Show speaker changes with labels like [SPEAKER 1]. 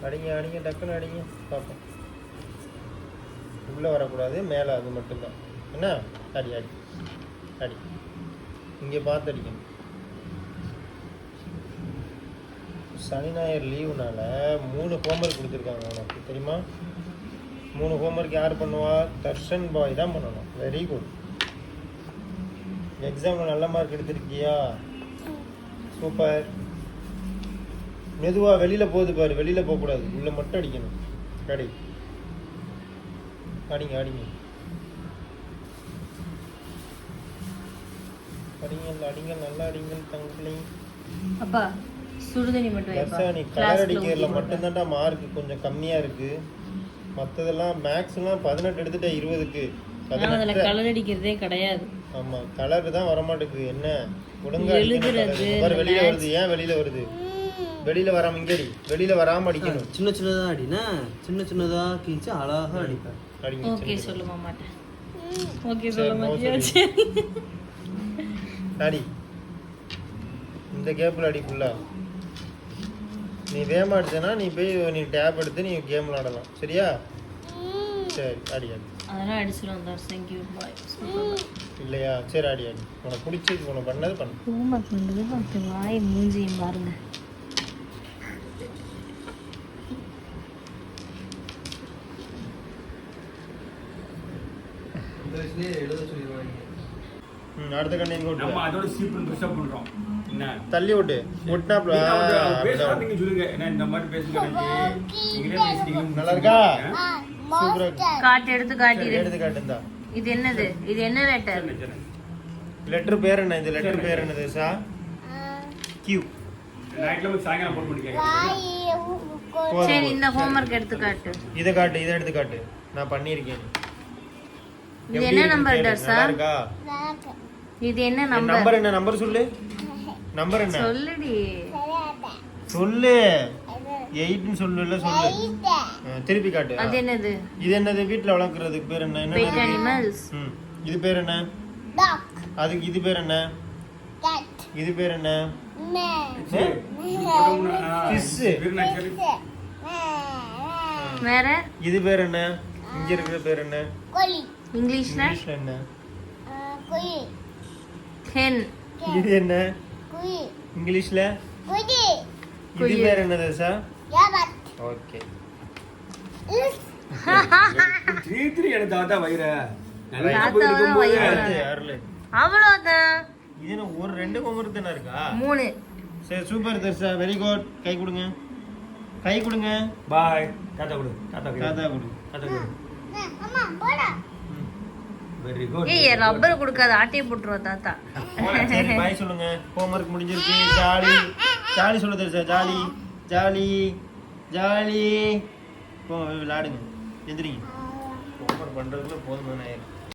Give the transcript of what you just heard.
[SPEAKER 1] அடிங்க அடிங்க டக்குன்னு அடிங்க பார்ப்போம். உள்ளே வரக்கூடாது, மேலே அது மட்டும்தான். என்ன? அடி அடி அடி. இங்கே பார்த்து அடிக்கணும். சனி ஞாயிறு லீவுனால 3 ஹோம்ஒர்க் கொடுத்துருக்காங்க உனக்கு தெரியுமா? 3 ஹோம்ஒர்க் யார் பண்ணுவா? தர்ஷன் பாய் தான் பண்ணணும். Very good. எக்ஸாமில் நல்ல மார்க் எடுத்திருக்கியா? சூப்பர். மெதுவாக வெளியில் போகுது பாரு, வெளியில் போகக்கூடாது, உள்ளே மட்டும் அடிக்கணும். அடி அடிங்க அடிங்க அடிங்க அடிங்க, நல்லா அடிங்க தங்களே.
[SPEAKER 2] அப்பா சுடுதண்ணி மட்டும் வைப்பா.
[SPEAKER 1] நீ கலர் அடிக்கிறதுல மட்டும்தான்டா மார்க் கொஞ்சம் கம்மியாக இருக்கு. மற்றதெல்லாம் மேக்ஸ்லாம் 18 எடுத்துட்டா 20க்கு.
[SPEAKER 2] அதில் கலர் அடிக்கிறதே கிடையாது.
[SPEAKER 1] ஆமாம், கலர் தான் வரமாட்டேங்குது. என்ன ஒழுங்கா
[SPEAKER 2] எழுதுறது
[SPEAKER 1] வெளியில வருது. ஏன் வெளியில வருது? வெளியில வராம இங்க அடி. வெளியில வராம அடிக்கணும்.
[SPEAKER 3] சின்ன சின்னதா அடினா சின்ன சின்னதா கிழிச்சு அழகா அடிப்பேன்.
[SPEAKER 1] அடிங்க.
[SPEAKER 2] ஓகே சொல்லுமா மாட்டேன். ஓகே சொல்ல மாட்டியாச்சு.
[SPEAKER 1] அடி. இந்த கேப்ல அடி ஃபுல்லா. நீ வேகமா அடிச்சனா நீ போய் நீ டேப் எடுத்து நீ கேம் விளையாடலாம். சரியா? சரி அடி அடி.
[SPEAKER 2] அதெல்லாம் அடிச்சிடும் தான். Thank you bye.
[SPEAKER 1] இல்லையா? சரி அடி அடி. உனக்கு பிடிச்சது உனக்கு பண்ணது பண்ணு.
[SPEAKER 2] ஹோம்ஒர்க் பண்ணுறது அப்படி வாய் மூஞ்சியும் பாருங்க.
[SPEAKER 3] இந்த வயசுலயே எழுத சொல்லிடுவாங்க.
[SPEAKER 1] அடுத்த கண்ணை இங்க
[SPEAKER 4] நம்ம
[SPEAKER 1] விட்டு
[SPEAKER 4] அதோட சீப்புன்னு ரிசர்வ் பண்றோம். என்ன
[SPEAKER 1] தள்ளி விட்டு விட்டாப்ல.
[SPEAKER 4] பேசாதீங்க சொல்லுங்க. என்ன இந்த மாதிரி பேசுங்க. நீங்களே பேசுறீங்க.
[SPEAKER 1] நல்லா இருக்கா? சூப்பரா.
[SPEAKER 2] காட்டு எடுத்து காட்டிடு.
[SPEAKER 1] எடுத்து காட்டுந்தா.
[SPEAKER 2] இது என்னது? இது என்ன லெட்டர்?
[SPEAKER 1] லெட்டர் பேர் என்ன? இந்த லெட்டர் பேர் என்னது? சா கியூ.
[SPEAKER 4] நைட்ல போய் சாயங்காலம் போன் பண்ணிக்கங்க.
[SPEAKER 2] சரி இந்த ஹோம்ஒர்க் எடுத்து காட்டு.
[SPEAKER 1] இத காட்டு, இத எடுத்து காட்டு. நான் பண்ணிருக்கேன்.
[SPEAKER 2] இது என்ன நம்பர் டர்சா?
[SPEAKER 1] நல்லா இருக்கா?
[SPEAKER 2] இது என்ன நம்பர்?
[SPEAKER 1] நம்பர் என்ன? நம்பர் சொல்லு. நம்பர் என்ன?
[SPEAKER 2] சொல்லுடி.
[SPEAKER 1] சொல்லு. 8 ன்னு சொல்லுல சொல்லு. திருப்பி காட்டு.
[SPEAKER 2] அது என்னது?
[SPEAKER 1] இது என்னது? வீட்ல வளர்க்கறதுக்கு பேர் என்ன? என்ன?
[SPEAKER 2] Pet animals.
[SPEAKER 1] இது பேர் என்ன?
[SPEAKER 5] டாக்.
[SPEAKER 1] அதுக்கு இது பேர் என்ன?
[SPEAKER 5] கேட்.
[SPEAKER 1] இது பேர் என்ன?
[SPEAKER 5] மேன்.
[SPEAKER 1] ஃபிஷ்.
[SPEAKER 2] வேற?
[SPEAKER 1] இது பேர் என்ன? இங்க இருக்கிற பேர் என்ன?
[SPEAKER 5] கோழி.
[SPEAKER 2] இங்கிலீஷ்ல
[SPEAKER 1] இங்கிலீஷ்ல என்ன?
[SPEAKER 5] கோழி.
[SPEAKER 2] hen.
[SPEAKER 1] இது என்ன?
[SPEAKER 5] கோழி.
[SPEAKER 1] இங்கிலீஷ்ல
[SPEAKER 5] கோழி.
[SPEAKER 1] இது பேர் என்னது சார்?
[SPEAKER 5] யாரட்.
[SPEAKER 1] ஓகே.
[SPEAKER 4] தீத்திரி எனக்கு தாத்தா வயிற.
[SPEAKER 2] தாத்தாதான் வயிறு. அவ்வளவுதான்.
[SPEAKER 1] இது என்ன ஒரு 2 ஹோம்வொர்க் தான இருக்கா?
[SPEAKER 2] 3.
[SPEAKER 1] சரி சூப்பர் தர்ஷா, வெரி குட். கை கொடுங்க. கை கொடுங்க.
[SPEAKER 4] பாய். தாத்தா கொடு. தாத்தா
[SPEAKER 1] தாத்தா கொடு.
[SPEAKER 4] தாத்தா கொடு.
[SPEAKER 5] அம்மா போடா.
[SPEAKER 4] Very good.
[SPEAKER 2] ஏய் ரப்பர் கொடுக்காத, ஆட்டையை போட்டுருவா தாத்தா.
[SPEAKER 1] சரி பாய் சொல்லுங்க. ஹோம்வொர்க் முடிஞ்சிருச்சு. ஜாலி. ஜாலி சொல்லு தர்ஷா. Jolly jolly jolly. போங்க விளையாடுங்க. எந்திரிங்க. ஹோம்வொர்க் பண்றதுக்குள்ள போதுமான நேரம்.